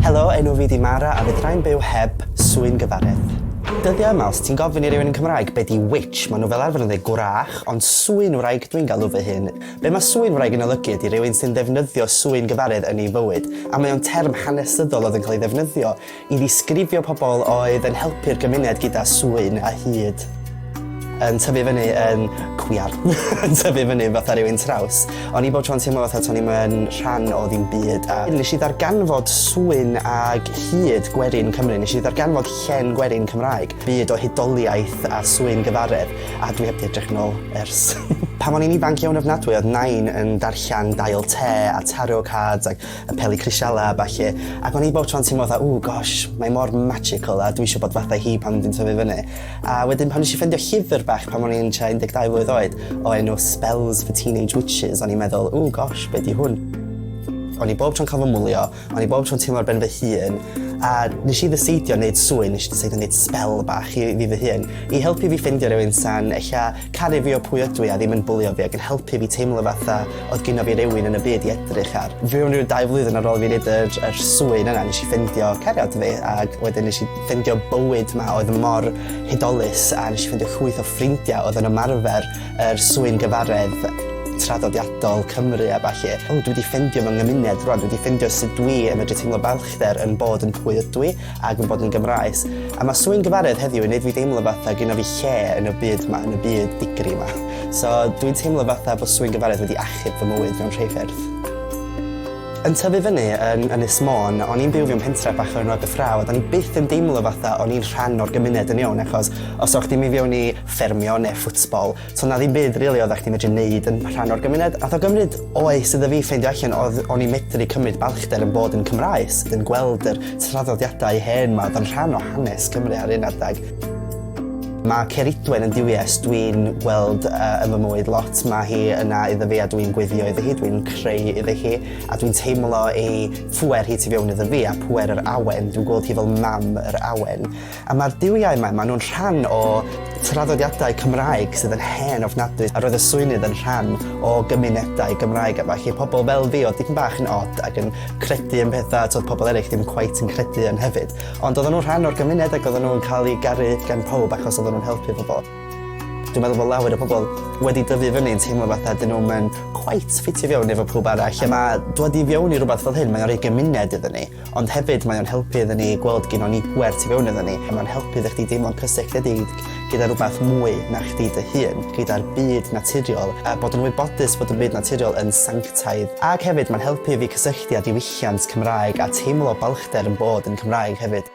Helo, enw fi di Mhara a fyddai'n byw heb swyngyfaredd. Dyddiau yma, os ti'n gofyn i rywun yn Cymraeg be di witch, maen nhw fel arfer yn dweud gwrach, ond swynwraig dwi'n galw fy hun. Be mae swynwraig yn olygu ydi rywun sy'n defnyddio swyngyfaredd yn ei fywyd, a mae o'n term hanesyddol oedd yn cael ei ddefnyddio i ddisgrifio pobl oedd yn helpu'r gymuned gyda swyn a hyd. Yn tyfu fyny yn cwiar, yn tyfu fyny fatha rhywun traws. O'n i bob tro'n teimlo fatha to'n i'm yn rhan o ddim byd. A nes i ddarganfod swyn ag hyd gwerin Cymru, nes i ddarganfod llen gwerin Cymraeg, byd o hudoliaeth a swyn gyfaredd, a dwi heb di edrych nôl ers. Pan o'n i'n ifanc iawn ofnadwy, oedd nain yn darllen dail te a tarot cards ac y peli crisiala a ballu, ac o'n i bob tro'n teimlo fatha, gosh, mae mor magical a dwi eisiau bod fatha hi pan dwi'n tyfu fyny. A wedyn pan nes i ffeindio llyfr bach pan o'n i'n 12 mlwydd oed o enw Spells for Teenage Witches, o'n i'n meddwl, gosh, be di hwn? O'n i bob tro'n cael fy mwlio, o'n i bob tro'n teimlo ar ben fy hun, a nes i ddeseidio wneud swyn, nes i ddeseidio wneud spell bach i fi fy hun, i helpu fi ffindio rhywun sa'n ella caru fi o pwy ydw i a ddim yn bwlio fi, ac yn helpu fi teimlo fatha oedd gynno fi rywun yn y byd i edrych ar. Fe o'n rhyw 2 flwyddyn ar ôl fi wneud yr swyn yna, nes i ffindio cariad fi, ac wedyn nes i ffindio bywyd ma oedd mor hudolus, a nes i ffindio llwyth o ffrindiau oedd yn ymarfer yr swyn gyfaredd traddodiadol Cymru a ballu. Dwi wedi ffeindio fy nghymuned rwan, dwi wedi ffeindio sut dwi yn medru teimlo balchder yn bod yn pwy ydw i ac yn bod yn Gymraes. A mae swyn gyfaredd heddiw yn neud fi deimlo fatha gyda fi lle yn y byd ma, yn y byd digri ma. So dwi'n teimlo fatha bod swyn gyfaredd wedi achub fy mywyd mewn rhai ffyrdd. Yn tyfu fyny yn Ynys Môn, o'n i'n byw fi'n pentre bach o'r enw Ffraw, o'n i byth yn deimlo fatha o'n i'n rhan o'r gymuned yn iawn, achos os o'ch chdi'n mynd fewn i ffermio neu ffwtbol, so na ddim byd rili oeddach chdi'n medru neud yn rhan o'r gymuned. A tho gymryd oes iddo fi ffeindio allan o'n i'n medru cymryd balchder yn bod yn Cymraes, yn gweld yr traddodiadau hen ma, oedd yn rhan o hanes Cymru ar un adeg. Mae Ceridwen yn diwyes dwi'n gweld yn fy mywyd lot. Mae hi yna iddo fi a dwi'n gweddio iddo hi, dwi'n creu iddo hi, a dwi'n teimlo ei pŵer hi tu fewn iddo fi a pŵer yr awen. Dwi'n gweld hi fel mam yr awen. A mae'r diwiau yma, maen nhw'n rhan o traddodiadau Cymraeg sydd yn hen ofnadwy, a roedd y swynydd yn rhan o gymunedau Gymraeg a falle pobl fel fi oedd dipyn bach yn od ac yn credu yn pethau toedd pobl eraill ddim cweit yn credu yn hefyd. Ond oedden nhw'n rhan o'r gymuned ac oedden nhw'n cael eu garu gan pawb achos oedden nhw'n helpu pobl. Dwi'n meddwl bod lawer o pobl wedi dyfu fyny yn teimlo fatha dyn nhw'n yn cweit ffitio fewn efo pawb arall. A mae dod i fewn i rhywbeth fel hyn, mae'n rhoi gymuned iddyn ni, ond hefyd mae'n helpu iddyn ni gweld gyn o'n ni gwer tu fewn iddyn ni, a mae'n helpu iddych chi deimlo'n cysylltiedig gyda rhywbeth mwy na chdi dy hun, gyda'r byd naturiol, a bod yn wybodus bod y byd naturiol yn sanctaidd. Ac hefyd mae'n helpu fi cysylltu â diwylliant Cymraeg a teimlo balchder yn bod yn Cymraeg hefyd.